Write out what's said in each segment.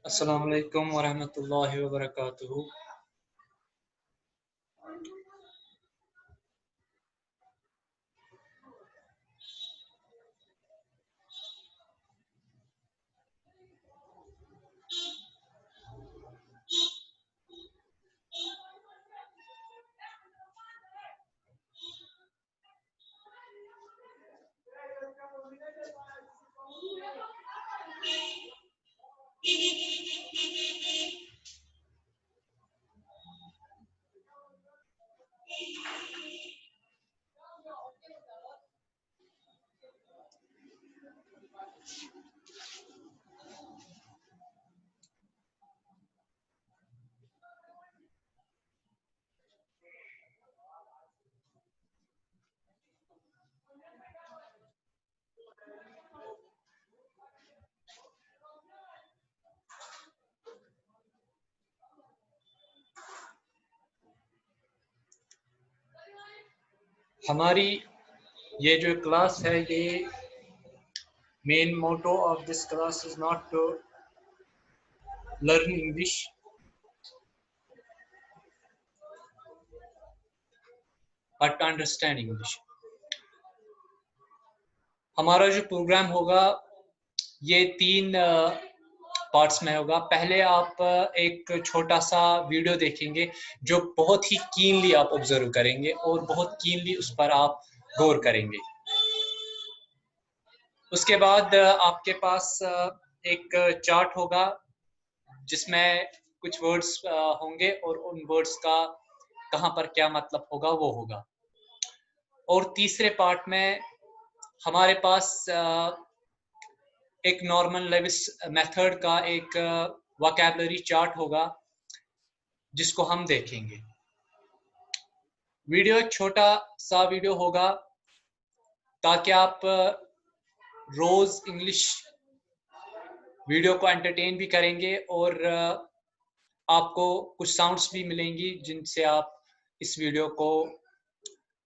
अस्सलाम वालेकुम वरहमतुल्लाहि वबरकातुहू। हमारी ये जो क्लास है, ये main motto of this class is not to learn English but to understand English. हमारा जो प्रोग्राम होगा ये 3 पार्ट्स में होगा। पहले आप एक छोटा सा वीडियो देखेंगे जो बहुत ही कीनली आप ऑब्जर्व करेंगे और बहुत कीनली उस पर आप गौर करेंगे। उसके बाद आपके पास एक चार्ट होगा जिसमें कुछ वर्ड्स होंगे और उन वर्ड्स का कहाँ पर क्या मतलब होगा वो होगा। और तीसरे पार्ट में हमारे पास एक नॉर्मन लेविस मेथड का एक वोकैबुलरी चार्ट होगा जिसको हम देखेंगे। वीडियो छोटा सा वीडियो होगा ताकि आप रोज इंग्लिश वीडियो को एंटरटेन भी करेंगे और आपको कुछ साउंड्स भी मिलेंगी जिनसे आप इस वीडियो को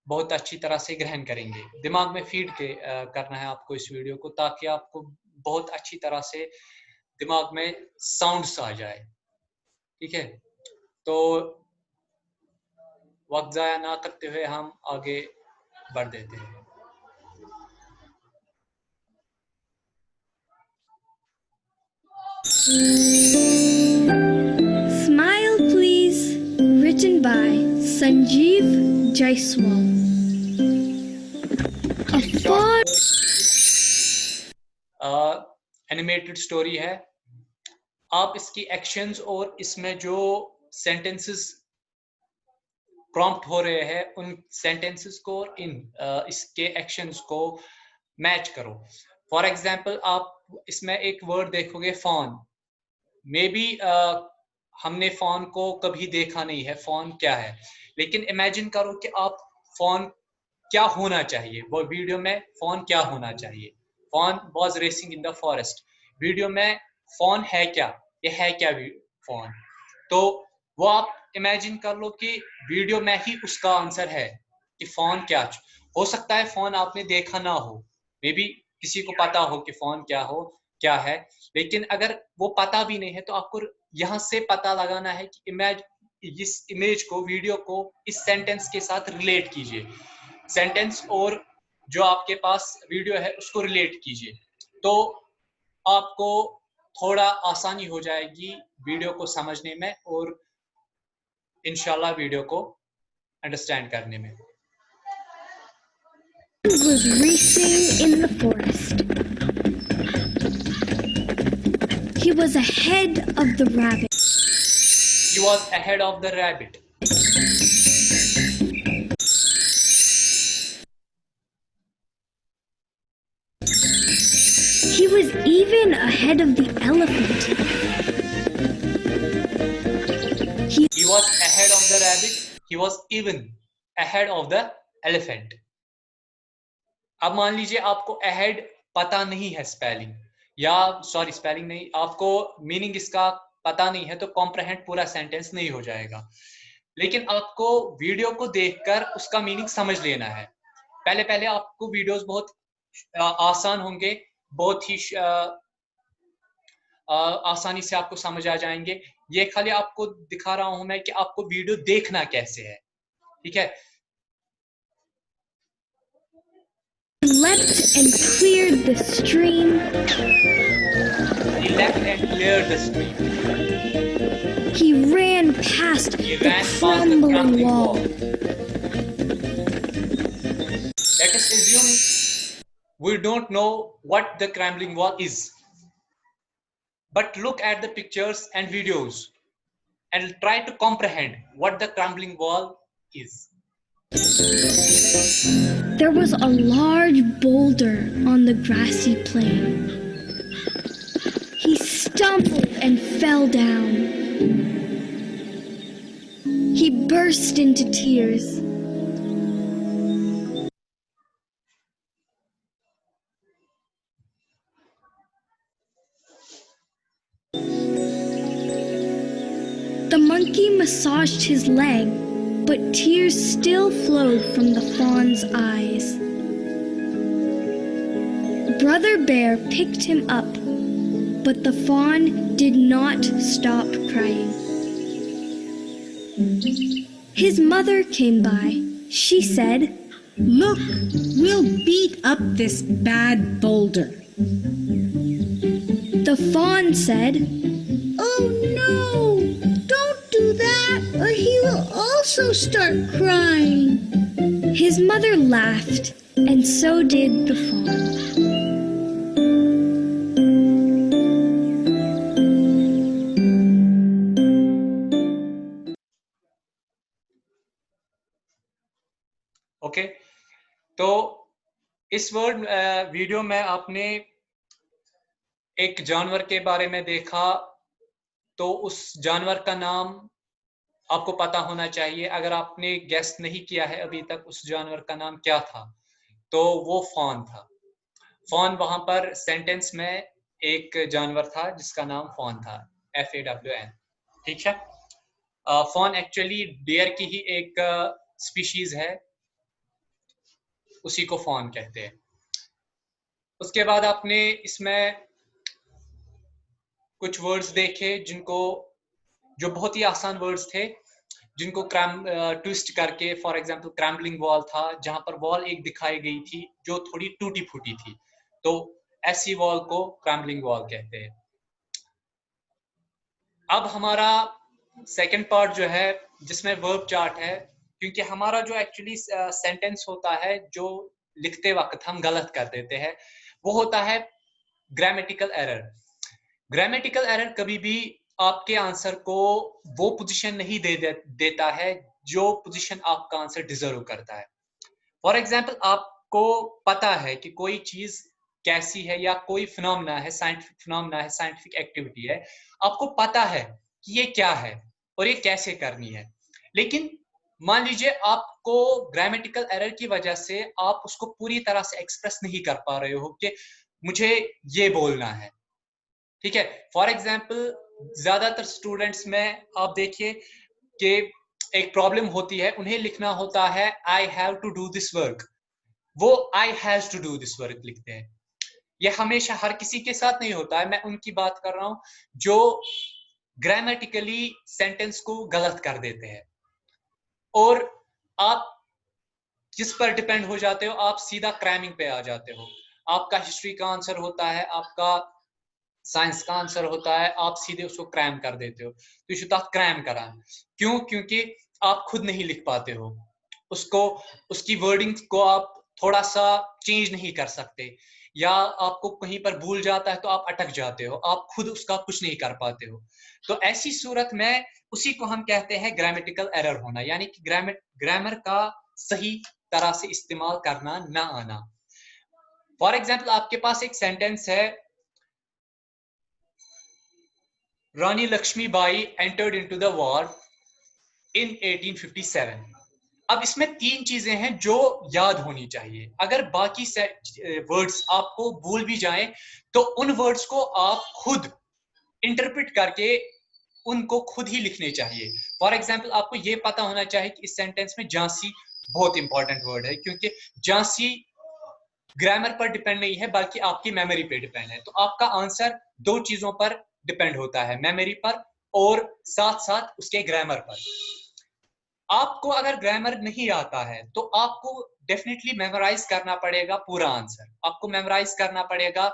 बहुत अच्छी तरह से ग्रहण करेंगे। दिमाग में फीड करना है आपको इस वीडियो को ताकि आपको बहुत अच्छी तरह से दिमाग में साउंड्स आ जाए। ठीक है, तो वक्त ज़ाया ना करते हुए हम आगे बढ़ देते हैं। Smile Please, written by Sanjeev Jaiswal. Animated story है। आप इसकी एक्शंस और इसमें जो सेंटेंसेस प्रॉम्प्ट हो रहे हैं उन सेंटेंसेस को और इसके एक्शंस को मैच करो। फॉर एग्जांपल आप इसमें एक वर्ड देखोगे फोन। मे बी हमने फोन को कभी देखा नहीं है, फोन क्या है, लेकिन इमेजिन करो कि आप फोन क्या होना चाहिए। वो वीडियो में फोन क्या होना चाहिए। Phone was racing in the forest. Video में फोन है क्या, ये है क्या फोन। तो वो आप इमेजिन कर लो कि वीडियो में ही उसका आंसर है कि फोन क्या हो सकता है। फोन आपने देखा ना हो, मे बी किसी को पता हो कि फोन क्या है, लेकिन अगर वो पता भी नहीं है तो आपको यहाँ से पता लगाना है कि इस इमेज को, वीडियो को इस सेंटेंस के साथ रिलेट कीजिए। सेंटेंस और जो आपके पास वीडियो है उसको रिलेट कीजिए। तो आपको थोड़ा आसानी हो जाएगी वीडियो को समझने में और इंशाल्लाह वीडियो को अंडरस्टैंड करने में. Was racing in the forest. He was ahead of the rabbit. He was ahead of the rabbit. He was even ahead of the elephant. He was ahead of the rabbit. He was even ahead of the elephant. अब मान लीजिए आपको ahead पता नहीं है spelling, या sorry spelling नहीं, आपको मीनिंग इसका पता नहीं है, तो कॉम्प्रहेंड पूरा सेंटेंस नहीं हो जाएगा. लेकिन आपको वीडियो को देखकर उसका मीनिंग समझ लेना है. पहले पहले आपको वीडियोस बहुत आसान होंगे, बहुत ही आसानी से आपको समझ आ जाएंगे. ये खाली आपको दिखा रहा हूं मैं कि आपको वीडियो देखना कैसे है. ठीक है. He leapt and cleared the stream. He leapt and cleared the stream. He ran past the crumbling wall. Let us assume we don't know what the crumbling wall is, but look at the pictures and videos and try to comprehend what the crumbling wall is. There was a large boulder on the grassy plain. He stumbled and fell down. He burst into tears. The monkey massaged his leg, but tears still flowed from the fawn's eyes. Brother Bear picked him up, but the fawn did not stop crying. His mother came by. She said, "Look, we'll beat up this bad boulder." The fawn said, "Oh no, don't do that, or he will also start crying." His mother laughed, and so did the fawn. Okay, तो इस video में आपने एक जानवर के बारे में देखा, तो उस जानवर का नाम आपको पता होना चाहिए. अगर आपने गेस नहीं किया है अभी तक उस जानवर का नाम क्या था, तो वो फॉन था. फॉन वहां पर सेंटेंस में एक जानवर था जिसका नाम फॉन था, FAWN. ठीक है. फॉन एक्चुअली डियर की ही एक स्पीशीज है, उसी को फॉन कहते हैं. उसके बाद आपने इसमें कुछ वर्ड्स देखे जो बहुत ही आसान वर्ड्स थे, जिनको ट्विस्ट करके, फॉर एग्जांपल क्रैम्बलिंग वॉल था, जहां पर वॉल एक दिखाई गई थी जो थोड़ी टूटी फूटी थी, तो ऐसी वॉल को क्रैम्बलिंग वॉल कहते हैं. अब हमारा सेकंड पार्ट जो है जिसमें वर्ब चार्ट है, क्योंकि हमारा जो एक्चुअली सेंटेंस होता है जो लिखते वक्त हम गलत कर देते हैं, वो होता है ग्रामेटिकल एरर. ग्रामेटिकल एरर कभी भी आपके आंसर को वो पोजीशन नहीं देता है जो पोजीशन आपका आंसर डिजर्व करता है. फॉर एग्जांपल, आपको पता है कि कोई चीज कैसी है, या कोई फिनोमेना है, साइंटिफिक फिनोमेना है, साइंटिफिक एक्टिविटी है, आपको पता है कि ये क्या है और ये कैसे करनी है, लेकिन मान लीजिए आपको ग्रामेटिकल एरर की वजह से आप उसको पूरी तरह से एक्सप्रेस नहीं कर पा रहे हो कि मुझे ये बोलना है. ठीक है. फॉर एग्जाम्पल, ज्यादातर स्टूडेंट्स में आप देखिए कि एक प्रॉब्लम होती है, उन्हें लिखना होता है I have to do this work, वो I have to do this work लिखते हैं. ये हमेशा हर किसी के साथ नहीं होता है, मैं उनकी बात कर रहा हूं जो ग्रामेटिकली सेंटेंस को गलत कर देते हैं, और आप जिस पर डिपेंड हो जाते हो, आप सीधा क्रैमिंग पे आ जाते हो. आपका हिस्ट्री का आंसर होता है, आपका साइंस का आंसर होता है, आप सीधे उसको क्रैम कर देते हो। तो यह तो क्रैम करा, क्यों? क्योंकि आप खुद नहीं लिख पाते हो उसको, उसकी वर्डिंग को आप थोड़ा सा चेंज नहीं कर सकते, या आपको कहीं पर भूल जाता है तो आप अटक जाते हो, आप खुद उसका कुछ नहीं कर पाते हो। तो ऐसी सूरत में उसी को हम कहते हैं ग्रामेटिकल एरर होना, यानी कि ग्रामर का सही तरह से इस्तेमाल करना ना आना। फॉर एग्जाम्पल, आपके पास एक सेंटेंस है, Rani Laxmibai entered into the war in 1857। अब इसमें 3 चीजें हैं जो याद होनी चाहिए। अगर बाकी वर्ड्स आपको भूल भी जाएं तो उन वर्ड्स को आप खुद इंटरप्रेट करके उनको खुद ही लिखने चाहिए। फॉर एग्जाम्पल, आपको ये पता होना चाहिए कि इस सेंटेंस में झांसी बहुत इंपॉर्टेंट वर्ड है, क्योंकि झांसी ग्रामर पर डिपेंड नहीं है बल्कि आपकी मेमोरी पे डिपेंड है। तो आपका आंसर 2 चीजों पर डिपेंड होता है, मेमोरी पर और साथ साथ उसके ग्रामर पर। आपको अगर ग्रामर नहीं आता है तो आपको डेफिनेटली मेमोराइज करना पड़ेगा पूरा आंसर, आपको मेमोराइज करना पड़ेगा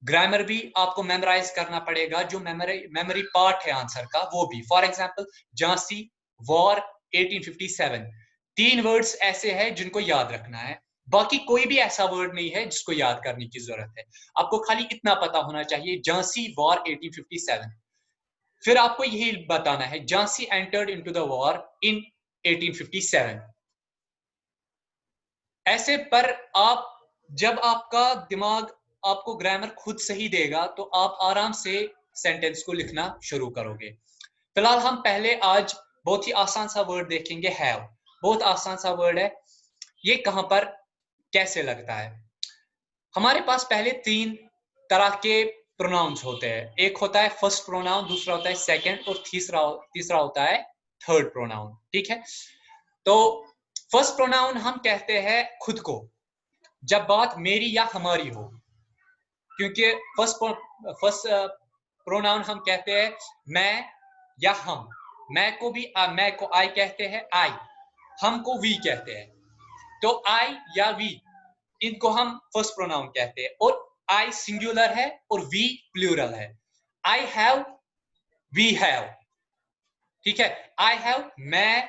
ग्रामर भी, आपको मेमोराइज करना पड़ेगा जो मेमोरी पार्ट है आंसर का वो भी। For example, Jhansi war 1857, 3 words ऐसे हैं जिनको याद रखना है, बाकी कोई भी ऐसा वर्ड नहीं है जिसको याद करने की जरूरत है। आपको खाली इतना पता होना चाहिए, झांसी वॉर 1857। फिर आपको यही बताना है, Jhansi entered into the war in 1857। ऐसे पर आप, जब आपका दिमाग आपको ग्रामर खुद सही देगा तो आप आराम से सेंटेंस को लिखना शुरू करोगे। फिलहाल हम पहले आज बहुत ही आसान सा वर्ड देखेंगे, हैव। बहुत आसान सा वर्ड है, ये कहां पर कैसे लगता है। हमारे पास पहले 3 तरह के प्रोनाउंस होते हैं, एक होता है फर्स्ट प्रोनाउन, दूसरा होता है सेकंड, और तीसरा होता है थर्ड प्रोनाउन। ठीक है, तो फर्स्ट प्रोनाउन हम कहते हैं खुद को, जब बात मेरी या हमारी हो, क्योंकि फर्स्ट प्रोनाउन हम कहते हैं मैं या हम। मैं को भी मैं को आई कहते हैं, आई, हम को वी कहते हैं। तो आई या वी, इनको हम फर्स्ट प्रोनाउन कहते हैं, और आई सिंगुलर है और वी प्लूरल है। I have, we have. ठीक है, आई हैव मैं,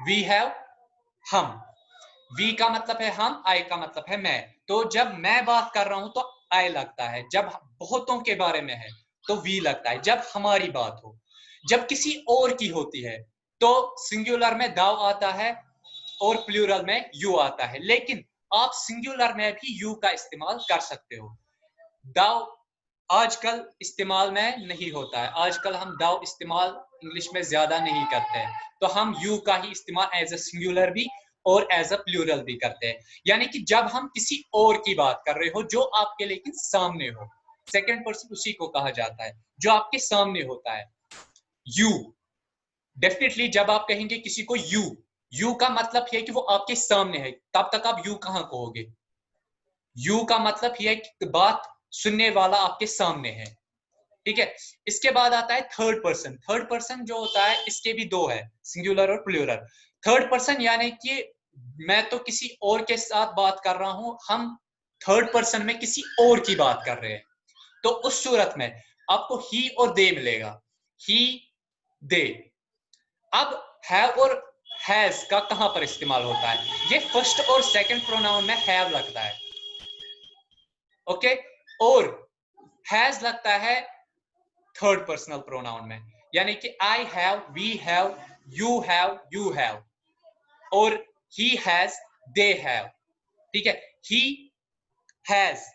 वी हैव हम। वी का मतलब है हम, आई का मतलब है मैं। तो जब मैं बात कर रहा हूं तो आई लगता है, जब बहुतों के बारे में है तो वी लगता है, जब हमारी बात हो। जब किसी और की होती है तो सिंगुलर में दाव आता है और प्लूरल में यू आता है, लेकिन आप सिंगुलर में भी यू का इस्तेमाल कर सकते हो। दाव आजकल इस्तेमाल में नहीं होता है, आजकल हम दाव इस्तेमाल इंग्लिश में ज्यादा नहीं करते हैं, तो हम यू का ही इस्तेमाल एज अ सिंगुलर भी और एज अ प्लूरल भी करते हैं। यानी कि जब हम किसी और की बात कर रहे हो जो आपके लेकिन सामने हो, सेकंड पर्सन उसी को कहा जाता है जो आपके सामने होता है। यू, डेफिनेटली जब आप कहेंगे किसी को यू, यू का मतलब है कि वो आपके सामने है, तब तक आप यू कहां कहोगे। यू का मतलब है कि बात सुनने वाला आपके सामने है। ठीक है, इसके बाद आता है थर्ड पर्सन। थर्ड पर्सन जो होता है, इसके भी 2 है, सिंगुलर और प्लूरल। थर्ड पर्सन यानी कि मैं तो किसी और के साथ बात कर रहा हूं, हम थर्ड पर्सन में किसी और की बात कर रहे हैं, तो उस सूरत में आपको ही और दे मिलेगा, ही दे। अब हैव और हैज का कहां पर इस्तेमाल होता है, ये फर्स्ट और सेकंड प्रोनाउन में हैव लगता है, ओके, और हैज लगता है थर्ड पर्सनल प्रोनाउन में, यानी कि I have, we have, you have, और ही हैज, दे हैव। ठीक है, ही हैज,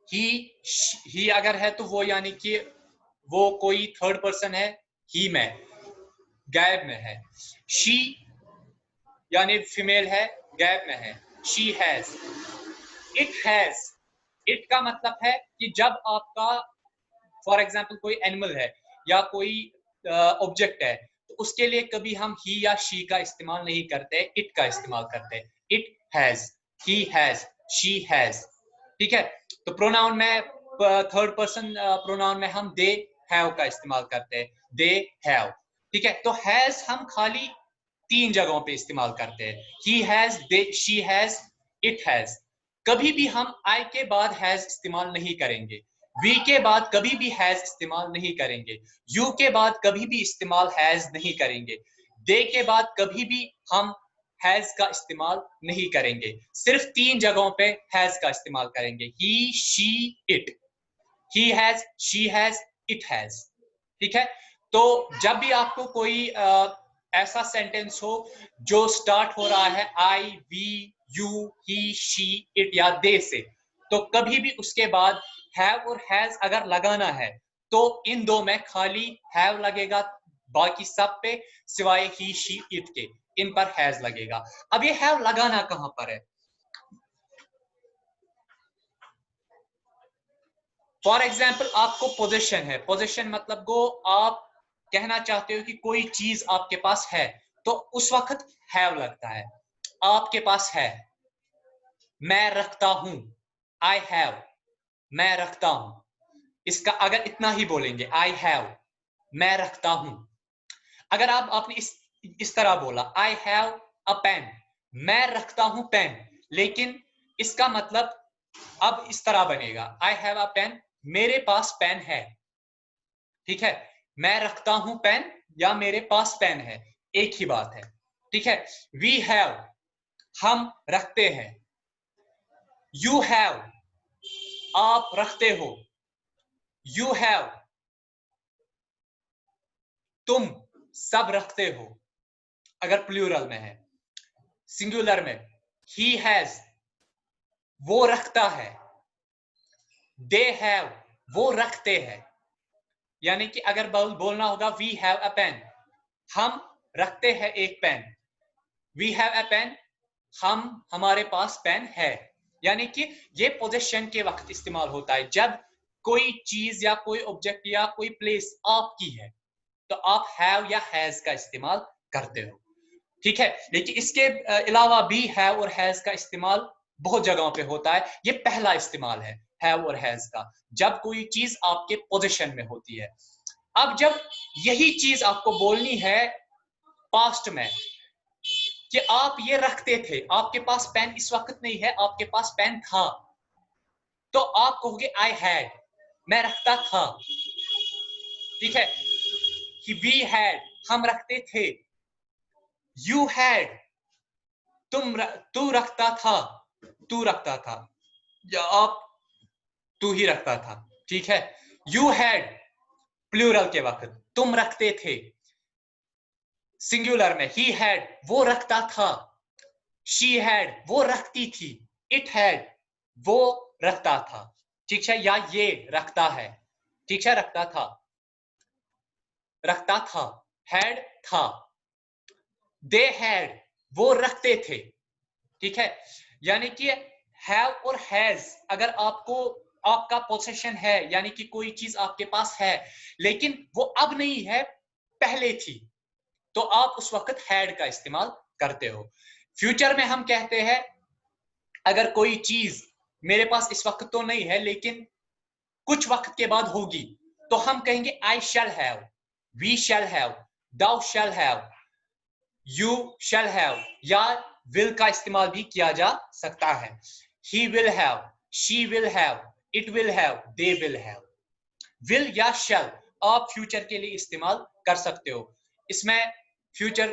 ही अगर है तो वो यानी कि वो कोई थर्ड पर्सन है, ही में गैब में है। शी यानी फीमेल है, गैब में है, she has. It has, it का मतलब है कि जब आपका फॉर एग्जाम्पल कोई एनिमल है या कोई ऑब्जेक्ट है, तो उसके लिए कभी हम ही या शी का इस्तेमाल नहीं करते, इट का इस्तेमाल करते हैं। It has, he has, she has. ठीक है, तो प्रोनाउन में थर्ड पर्सन प्रोनाउन में हम दे हैव का इस्तेमाल करते हैं, दे हैव। ठीक है, तो हैज हम खाली 3 जगहों पे इस्तेमाल करते हैं, he has, they, she has, it has. कभी भी हम आई के बाद हैज इस्तेमाल नहीं करेंगे, वी के बाद कभी भी हैज इस्तेमाल नहीं करेंगे, यू के बाद कभी भी इस्तेमाल हैज नहीं करेंगे, दे के बाद कभी भी हम हैज का इस्तेमाल नहीं करेंगे, सिर्फ 3 जगहों पे हैज का इस्तेमाल करेंगे, he, she, it. He has, she has, it has. ठीक है, तो जब भी आपको कोई ऐसा सेंटेंस हो जो स्टार्ट हो रहा है I, we, you, he, she, it या दे से, तो कभी भी उसके बाद हैव और हैज अगर लगाना है तो इन दो में खाली हैव लगेगा, बाकी सब पे सिवाय ही, शी, इट के इन पर हैज लगेगा। अब ये हैव लगाना कहां पर है? फॉर एग्जाम्पल आपको पोजीशन है, पोजीशन मतलब को आप कहना चाहते हो कि कोई चीज आपके पास है, तो उस वक्त हैव लगता है। आपके पास है, मैं रखता हूं, आई हैव, मैं रखता हूं, इसका अगर इतना ही बोलेंगे आई हैव, मैं रखता हूं। अगर आपने इस तरह बोला आई हैव अ पेन, मैं रखता हूं पेन, लेकिन इसका मतलब अब इस तरह बनेगा आई हैव अ पेन, मेरे पास पेन है। ठीक है, मैं रखता हूं पेन या मेरे पास पेन है, एक ही बात है। ठीक है, वी हैव, हम रखते हैं, यू हैव, आप रखते हो, यू हैव, तुम सब रखते हो अगर प्लूरल में है। सिंगुलर में ही हैज, वो रखता है, दे हैव, वो रखते हैं। यानी कि अगर बोलना होगा वी हैव अ पेन, हम रखते हैं एक pen, we have a pen, हमारे पास पेन है। यानी कि ये पोजीशन के वक्त इस्तेमाल होता है जब कोई चीज या कोई ऑब्जेक्ट या कोई प्लेस आपकी है, तो आप हैव या हैज का इस्तेमाल करते हो। ठीक है, लेकिन इसके अलावा भी हैव और हैज का इस्तेमाल बहुत जगहों पे होता है। ये पहला इस्तेमाल है हैव और हैज का, जब कोई चीज आपके पोजीशन में होती है। अब जब यही चीज आपको बोलनी है पास्ट में कि आप ये रखते थे, आपके पास पेन इस वक्त नहीं है, आपके पास पेन था, तो आप कहोगे आई हैड, मैं रखता था। ठीक है, वी हैड, हम रखते थे, यू हैड, तू रखता था, तू रखता था, या तू ही रखता था। ठीक है, यू हैड प्लूरल के वक्त, तुम रखते थे। सिंगुलर में ही हैड, वो रखता था, शी हैड, वो रखती थी, इट हैड, वो रखता था। ठीक है, या ये रखता है। ठीक है, रखता था, रखता था, हैड था, दे हैड, वो रखते थे। ठीक है, यानी कि हैव और हैज अगर आपका पोसेशन है, यानी कि कोई चीज आपके पास है लेकिन वो अब नहीं है, पहले थी, तो आप उस वक्त हैड का इस्तेमाल करते हो। फ्यूचर में हम कहते हैं अगर कोई चीज मेरे पास इस वक्त तो नहीं है लेकिन कुछ वक्त के बाद होगी, तो हम कहेंगे I shall have, we shall have, thou shall have, you shall have, या विल का इस्तेमाल भी किया जा सकता है। He will have, she will have, it will have, they will have. Will या शैल आप फ्यूचर के लिए इस्तेमाल कर सकते हो। इसमें फ्यूचर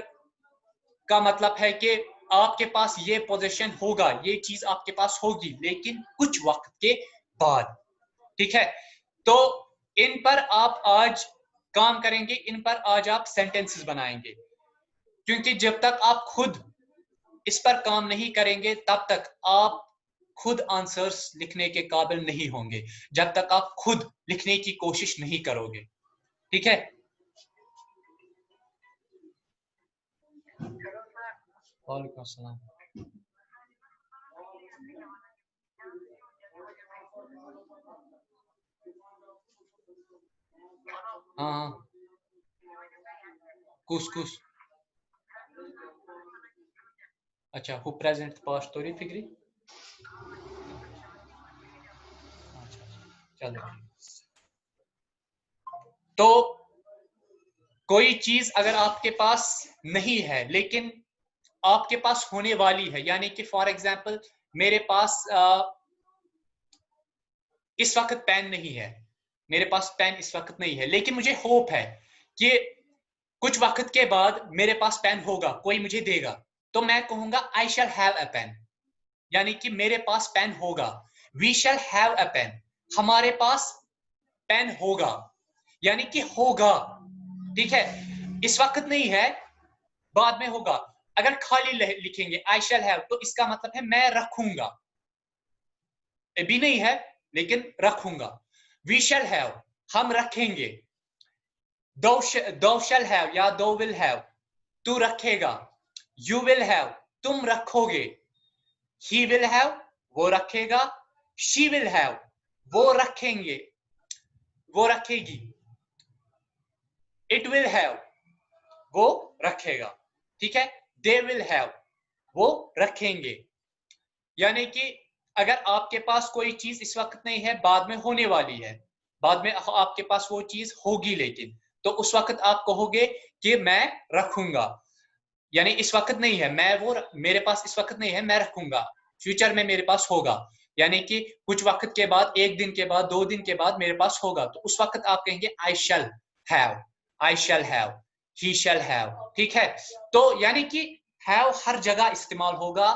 का मतलब है कि आपके पास ये पोजीशन होगा, ये चीज आपके पास होगी, लेकिन कुछ वक्त के बाद। ठीक है, तो इन पर आप आज काम करेंगे, इन पर आज आप सेंटेंसेस बनाएंगे, क्योंकि जब तक आप खुद इस पर काम नहीं करेंगे तब तक आप खुद आंसर्स लिखने के काबिल नहीं होंगे, जब तक आप खुद लिखने की कोशिश नहीं करोगे। ठीक है, वालेकुम अस्सलाम। हाँ, कुछ अच्छा, हु प्रेजेंट पास्ट तोरी फिक्री। चलो, तो कोई चीज अगर आपके पास नहीं है लेकिन आपके पास होने वाली है, यानी कि फॉर एग्जांपल मेरे पास इस वक्त पेन नहीं है, मेरे पास पेन इस वक्त नहीं है, लेकिन मुझे होप है कि कुछ वक्त के बाद मेरे पास पेन होगा, कोई मुझे देगा, तो मैं कहूंगा आई शैल हैव अ पेन, यानी कि मेरे पास पेन होगा। We shall have a pen, हमारे पास पेन होगा, यानी कि होगा। ठीक है, इस वक्त नहीं है, बाद में होगा। अगर खाली लिखेंगे आई शैल हैव, तो इसका मतलब है मैं रखूंगा, अभी नहीं है लेकिन रखूंगा। वी शैल हैव, हम रखेंगे। दो शैल हैव या दो विल हैव, तू रखेगा। यू विल हैव, तुम रखोगे। ही विल हैव, वो रखेगा। शी विल हैव, वो रखेंगे, वो रखेगी। इट विल हैव, वो रखेगा। ठीक है, दे विल हैव, वो रखेंगे। यानी कि अगर आपके पास कोई चीज इस वक्त नहीं है, बाद में होने वाली है, बाद में आपके पास वो चीज होगी, लेकिन तो उस वक्त आप कहोगे कि मैं रखूंगा। यानी इस वक्त नहीं है, मैं वो मेरे पास इस वक्त नहीं है, मैं रखूंगा, फ्यूचर में मेरे पास होगा। यानी कि कुछ वक्त के बाद, एक दिन के बाद, 2 दिन के बाद मेरे पास होगा, तो उस वक्त आप कहेंगे I shall have, I shall have, he shall have. ठीक है, तो यानी कि हैव हर जगह इस्तेमाल होगा,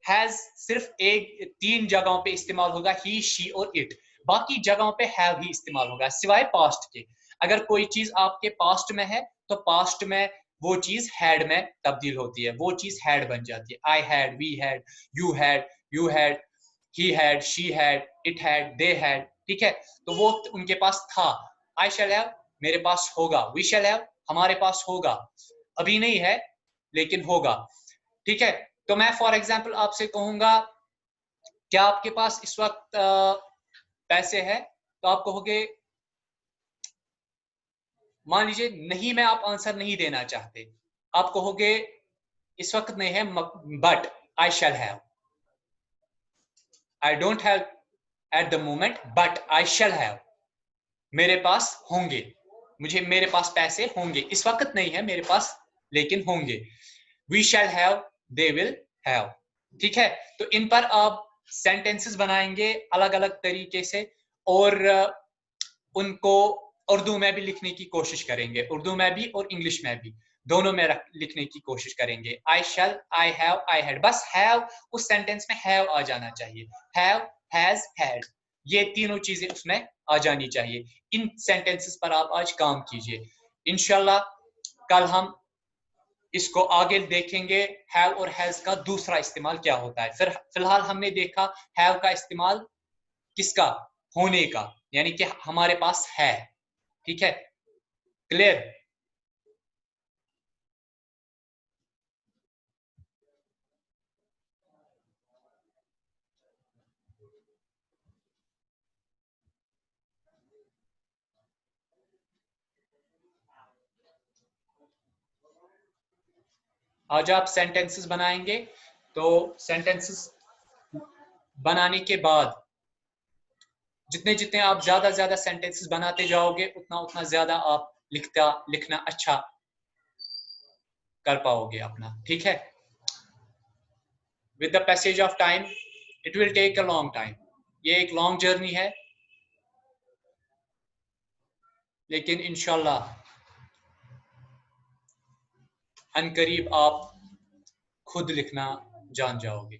हैज सिर्फ एक 3 जगहों पे इस्तेमाल होगा, ही शी और इट, बाकी जगहों पे हैव ही इस्तेमाल होगा, सिवाय पास्ट के। अगर कोई चीज आपके पास्ट में है, तो पास्ट में वो चीज हैड में तब्दील होती है, वो चीज हैड बन जाती है। I had, we had, you had, you had, he had, she had, it had, they had. ठीक है, तो वो उनके पास था। आई शैल हैव, मेरे पास होगा। वी शैल हैव, हमारे पास होगा, अभी नहीं है लेकिन होगा। ठीक है, तो मैं फॉर एग्जाम्पल आपसे कहूंगा, क्या आपके पास इस वक्त पैसे है, तो आप कहोगे, मान लीजिए नहीं, मैं आप आंसर नहीं देना चाहते, आप कहोगे इस वक्त नहीं है, but I shall have, I don't have at the moment but I shall have, मेरे पास होंगे, मुझे मेरे पास पैसे होंगे, इस वक्त नहीं है मेरे पास लेकिन होंगे। We shall have, they will have. ठीक है, तो इन पर आप सेंटेंसेस बनाएंगे अलग अलग तरीके से, और उनको उर्दू में भी लिखने की कोशिश करेंगे, उर्दू में भी और इंग्लिश में भी, दोनों में लिखने की कोशिश करेंगे। आई शैल, आई हैव, आई हैड, बस हैव उस सेंटेंस में हैव आ जाना चाहिए। हैव, हैज, हैड, ये तीनों चीजें उसमें आ जानी चाहिए। इन सेंटेंसेस पर आप आज काम कीजिए। इंशाल्लाह कल हम इसको आगे देखेंगे, हैव और हैज का दूसरा इस्तेमाल क्या होता है। फिर फिलहाल हमने देखा हैव का इस्तेमाल किसका, होने का, यानी कि हमारे पास है। ठीक है, क्लियर। आज आप सेंटेंसेस बनाएंगे, तो सेंटेंसेस बनाने के बाद जितने जितने आप ज्यादा सेंटेंसेस बनाते जाओगे, उतना उतना ज्यादा आप लिखना अच्छा कर पाओगे अपना। ठीक है, with the passage of time it will take a long time, ये एक लॉन्ग जर्नी है, लेकिन इंशाल्लाह अनकरीब आप खुद लिखना जान जाओगे।